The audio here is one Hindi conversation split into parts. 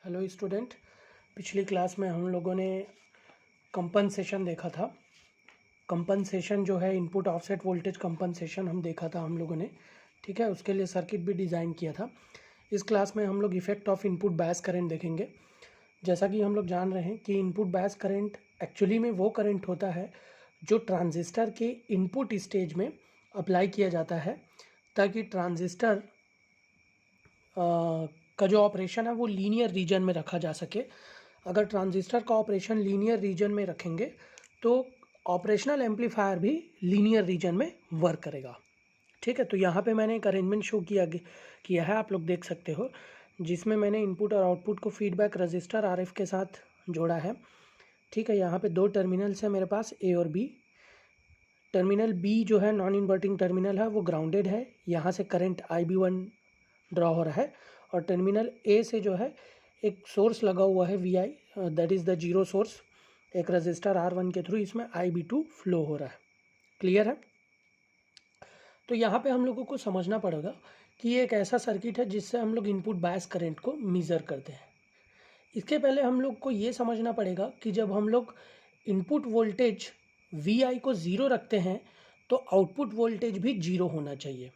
Hello student. पिछली क्लास में हम लोगों ने कंपनसेशन देखा था। कंपनसेशन जो है इनपुट ऑफसेट वोल्टेज कंपनसेशन हम देखा था हम लोगों ने, ठीक है। उसके लिए सर्किट भी डिज़ाइन किया था। इस क्लास में हम लोग effect of input bias current देखेंगे। जैसा कि हम लोग जान रहे हैं कि इनपुट बायस करंट एक्चुअली में वो करंट होता है जो ट्रांजिस्टर के इनपुट स्टेज में अप्लाई किया जाता है ताकि ट्रांजिस्टर का जो ऑपरेशन है वो लीनियर रीजन में रखा जा सके। अगर ट्रांजिस्टर का ऑपरेशन लीनियर रीजन में रखेंगे तो ऑपरेशनल एम्पलीफायर भी लीनियर रीजन में वर्क करेगा, ठीक है। तो यहाँ पे मैंने एक अरेंजमेंट शो किया है, आप लोग देख सकते हो, जिसमें मैंने इनपुट और आउटपुट को फीडबैक रजिस्टर आरएफ के साथ जोड़ा है, ठीक है। यहाँ पे दो टर्मिनल्स है मेरे पास, ए और बी। टर्मिनल बी जो है नॉन इन्वर्टिंग टर्मिनल है, वो ग्राउंडेड है। यहाँ से करंट IB1 ड्रॉ हो रहा है और टर्मिनल ए से जो है एक सोर्स लगा हुआ है VI, that is the zero source. एक रजिस्टर R1 के थ्रू इसमें IB2 फ्लो हो रहा है। क्लियर है। तो यहाँ पे हम लोगों को समझना पड़ेगा कि ये एक ऐसा सर्किट है जिससे हम लोग इनपुट बायस करंट को मेज़र करते हैं। इसके पहले हम लोग को ये समझना पड़ेगा कि जब हम लोग इनपुट वोल्टेज VI को ज़ीरो रखते हैं तो आउटपुट वोल्टेज भी ज़ीरो होना चाहिए।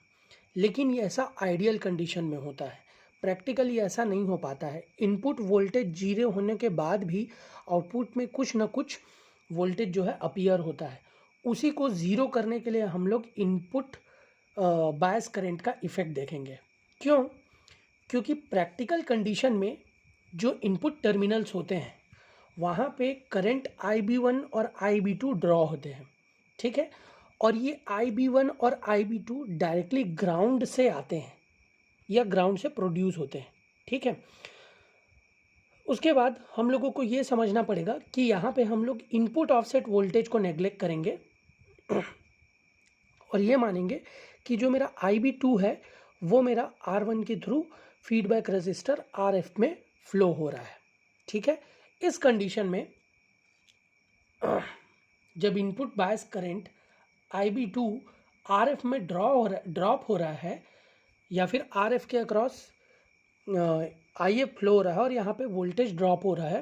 लेकिन ये ऐसा आइडियल कंडीशन में होता है, प्रैक्टिकली ऐसा नहीं हो पाता है। इनपुट वोल्टेज जीरो होने के बाद भी आउटपुट में कुछ ना कुछ वोल्टेज जो है अपीयर होता है। उसी को ज़ीरो करने के लिए हम लोग इनपुट बायस करंट का इफ़ेक्ट देखेंगे। क्यों? क्योंकि प्रैक्टिकल कंडीशन में जो इनपुट टर्मिनल्स होते हैं वहाँ पे करंट IB1 और IB2 ड्रॉ होते हैं, ठीक है। और ये IB1 और IB2 डायरेक्टली ग्राउंड से आते हैं या ग्राउंड से प्रोड्यूस होते हैं, ठीक है। उसके बाद हम लोगों को ये समझना पड़ेगा कि यहाँ पे हम लोग इनपुट ऑफसेट वोल्टेज को नेग्लेक्ट करेंगे और ये मानेंगे कि जो मेरा IB2 है वो मेरा R1 के थ्रू फीडबैक रजिस्टर RF में फ्लो हो रहा है, ठीक है। इस कंडीशन में जब input bias current IB2 RF में ड्रॉप हो रहा है या फिर RF के अक्रॉस IF फ्लो हो रहा है और यहाँ पे वोल्टेज ड्रॉप हो रहा है,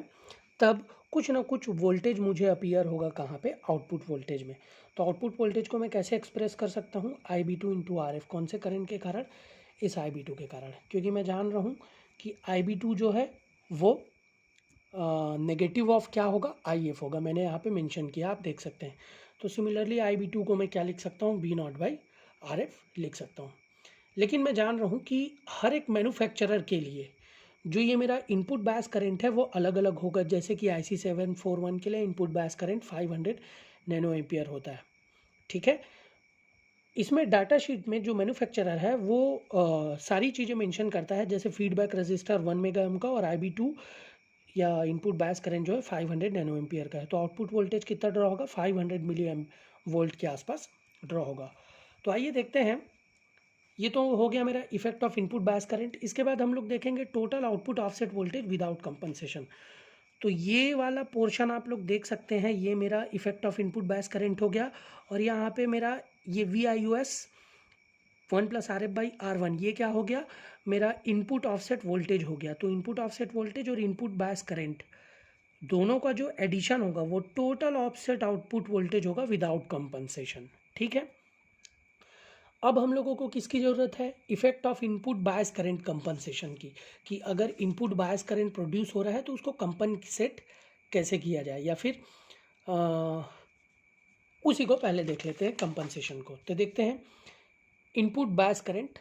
तब कुछ ना कुछ वोल्टेज मुझे अपीयर होगा कहाँ पे, आउटपुट वोल्टेज में। तो आउटपुट वोल्टेज को मैं कैसे एक्सप्रेस कर सकता हूँ, IB2 इंटू RF। कौन से करंट के कारण? इस IB2 के कारण, क्योंकि मैं जान रहा हूँ कि IB2 जो है वो नेगेटिव ऑफ क्या होगा, IF होगा। मैंने यहाँ पे मेंशन किया, आप देख सकते हैं। तो सिमिलरली IB2 को मैं क्या लिख सकता हूँ, B0/RF लिख सकता हूँ। लेकिन मैं जान रहा हूँ कि हर एक मैन्युफैक्चरर के लिए जो ये मेरा इनपुट बायस करंट है वो अलग अलग होगा। जैसे कि IC741 के लिए input bias current 500 nano ampere होता है, ठीक है। इसमें डाटा शीट में जो मैन्युफैक्चरर है वो सारी चीज़ें मेंशन करता है, जैसे फीडबैक रजिस्टर 1 मेगा ओम का और IB2 या इनपुट बायस करंट जो है 500 नैनो एम्पियर का है। तो आउटपुट वोल्टेज कितना ड्रॉ होगा, 500 मिली वोल्ट के आसपास ड्रॉ होगा। तो आइए देखते हैं। ये तो हो गया मेरा effect of input bias current. इसके बाद हम लोग देखेंगे total output offset voltage without compensation. तो ये वाला पोर्शन आप लोग देख सकते हैं, ये मेरा effect of input bias current हो गया। और यहाँ पे मेरा ये VIUS 1 + RF/R1 ये क्या हो गया, मेरा इनपुट ऑफसेट वोल्टेज हो गया। तो इनपुट ऑफसेट वोल्टेज और इनपुट बायस करंट दोनों का जो एडिशन होगा वो टोटल ऑफसेट आउटपुट वोल्टेज होगा विदाउट कंपनसेशन, ठीक है। अब हम लोगों को किसकी ज़रूरत है, effect of input bias current compensation की, कि अगर इनपुट बायस करंट प्रोड्यूस हो रहा है तो उसको कंपनसेट कैसे किया जाए, या फिर उसी को पहले देख लेते हैं कंपनसेशन को। तो देखते हैं इनपुट बायस करंट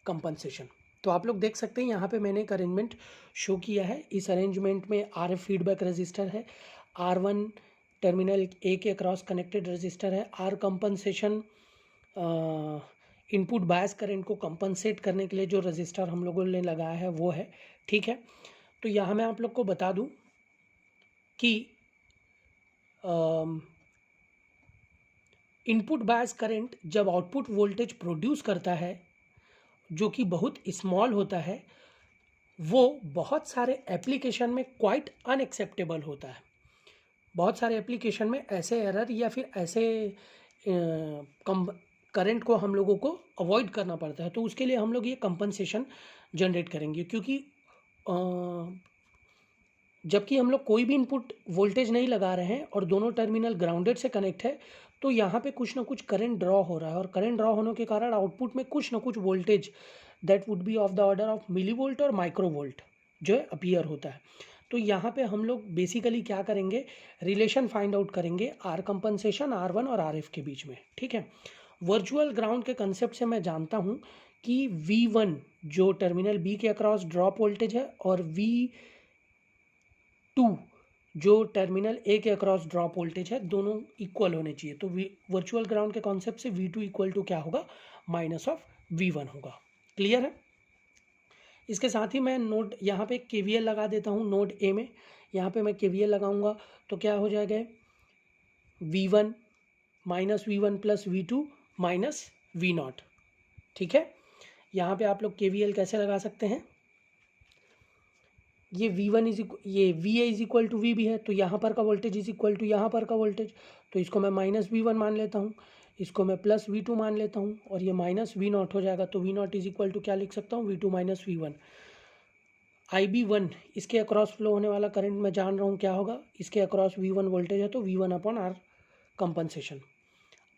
कंपनसेशन। तो आप लोग देख सकते हैं यहाँ पे मैंने एक अरेंजमेंट शो किया है। इस अरेंजमेंट में RF फीडबैक रजिस्टर है, R1 टर्मिनल A के अक्रॉस कनेक्टेड रजिस्टर है, R compensation input bias current को कंपनसेट करने के लिए जो रजिस्टर हम लोगों ने लगाया है वो है, ठीक है। तो यहाँ मैं आप लोग को बता दूँ कि इनपुट बायस करंट जब आउटपुट वोल्टेज प्रोड्यूस करता है जो कि बहुत स्मॉल होता है, वो बहुत सारे एप्लीकेशन में क्वाइट अनएक्सेप्टेबल होता है। बहुत सारे एप्लीकेशन में ऐसे एरर या फिर ऐसे करंट को हम लोगों को अवॉइड करना पड़ता है। तो उसके लिए हम लोग ये कंपनसेशन जनरेट करेंगे, क्योंकि जबकि हम लोग कोई भी इनपुट वोल्टेज नहीं लगा रहे हैं और दोनों टर्मिनल ग्राउंडेड से कनेक्ट है, तो यहाँ पे कुछ ना कुछ करंट ड्रॉ हो रहा है और करंट ड्रॉ होने के कारण आउटपुट में कुछ ना कुछ voltage that would be of the order of millivolt और माइक्रो वोल्ट जो है अपीयर होता है। तो यहाँ पे हम लोग बेसिकली क्या करेंगे, रिलेशन फाइंड आउट करेंगे आर कंपनसेशन R1 और RF के बीच में, ठीक है। वर्चुअल ग्राउंड के कंसेप्ट से मैं जानता हूँ कि V1 जो टर्मिनल B के अक्रॉस ड्रॉप वोल्टेज है और V2 जो टर्मिनल A के अक्रॉस ड्रॉप वोल्टेज है, दोनों इक्वल होने चाहिए। तो वर्चुअल ग्राउंड के कॉन्सेप्ट से V2 इक्वल टू क्या होगा, माइनस ऑफ V1 होगा। क्लियर है। इसके साथ ही मैं नोड यहाँ पे KVL लगा देता हूँ नोड A में। यहाँ पे मैं KVL लगाऊंगा तो क्या हो जाएगा, V1 minus V1 plus V2 minus V0, ठीक है। यहाँ पे आप लोग KVL कैसे लगा सकते हैं, ये V1 ये VA is equal to VB है, तो यहाँ पर का वोल्टेज इज इक्वल टू यहाँ पर का वोल्टेज, तो इसको मैं माइनस V1 मान लेता हूँ, इसको मैं प्लस V2 मान लेता हूँ और ये माइनस V0 हो जाएगा। तो V0 इज इक्वल टू क्या लिख सकता हूँ, V2 माइनस V1। IB1 इसके अक्रॉस फ्लो होने वाला करंट मैं जान रहा हूँ क्या होगा, इसके अक्रॉस V1 वोल्टेज है तो V1 upon R compensation.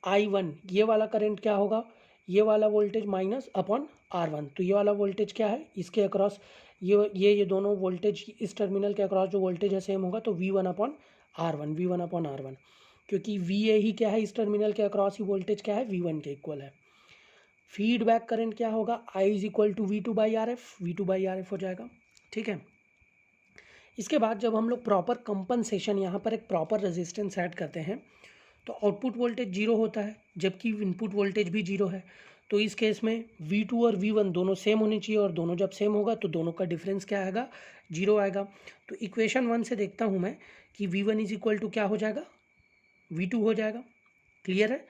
I1 ये वाला करंट क्या होगा, ये वाला वोल्टेज माइनस अपॉन R1, तो ये वाला वोल्टेज क्या है, इसके अक्रॉस ये दोनों वोल्टेज इस टर्मिनल के अक्रॉस जो वोल्टेज है सेम होगा, तो V1 upon R1, V1 upon R1, क्योंकि VA ही क्या है, इस टर्मिनल के अक्रॉस ही वोल्टेज क्या है, V1 के इक्वल है। फीडबैक करंट क्या होगा, I is equal to V2 by RF, V2 by RF हो जाएगा, ठीक है। इसके बाद जब हम लोग प्रॉपर कंपनसेशन यहाँ पर एक प्रॉपर रेजिस्टेंस ऐड करते हैं तो आउटपुट वोल्टेज जीरो होता है, जबकि इनपुट वोल्टेज भी जीरो है। तो इस केस में V2 और V1 दोनों सेम होने चाहिए और दोनों जब सेम होगा तो दोनों का डिफरेंस क्या आएगा, जीरो आएगा। तो इक्वेशन 1 से देखता हूँ मैं कि V1 इज इक्वल टू क्या हो जाएगा, V2 हो जाएगा। क्लियर है।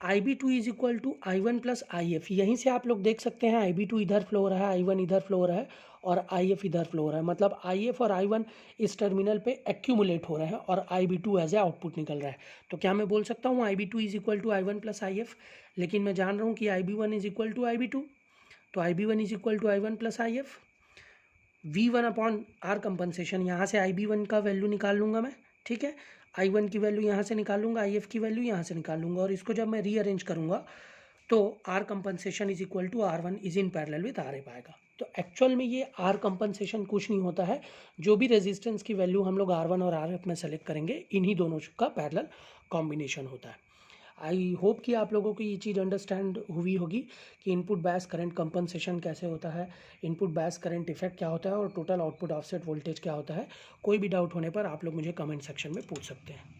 IB2 is equal to I1 plus IF, यहीं से आप लोग देख सकते हैं IB2 इधर फ्लो हो रहा है, I1 इधर फ्लो हो रहा है और IF इधर फ्लो हो रहा है, मतलब IF और I1 इस टर्मिनल पे एक्यूमुलेट हो रहे हैं और IB2 एज ए आउटपुट निकल रहा है। तो क्या मैं बोल सकता हूँ IB2 is equal to I1 plus IF, लेकिन मैं जान रहा हूँ कि IB1 is equal to IB2, तो IB1 is equal to I1 plus IF। V1 upon R compensation, यहाँ से IB1 का वैल्यू निकाल लूँगा मैं, ठीक है। I1 की वैल्यू यहाँ से निकाल लूँगा, IF की वैल्यू यहाँ से निकाल लूँगा और इसको जब मैं रीअरेंज करूँगा तो R compensation is equal to R1 is in parallel with RF आएगा। तो एक्चुअल में ये R कंपनसेशन कुछ नहीं होता है, जो भी रेजिस्टेंस की वैल्यू हम लोग R1 और RF में सेलेक्ट करेंगे इन्हीं दोनों का पैरेलल कॉम्बिनेशन होता है। आई होप कि आप लोगों को ये चीज़ अंडरस्टैंड हुई होगी कि इनपुट बायस करंट कंपनसेशन कैसे होता है, इनपुट बायस करंट इफेक्ट क्या होता है और टोटल आउटपुट ऑफसेट वोल्टेज क्या होता है। कोई भी डाउट होने पर आप लोग मुझे कमेंट सेक्शन में पूछ सकते हैं।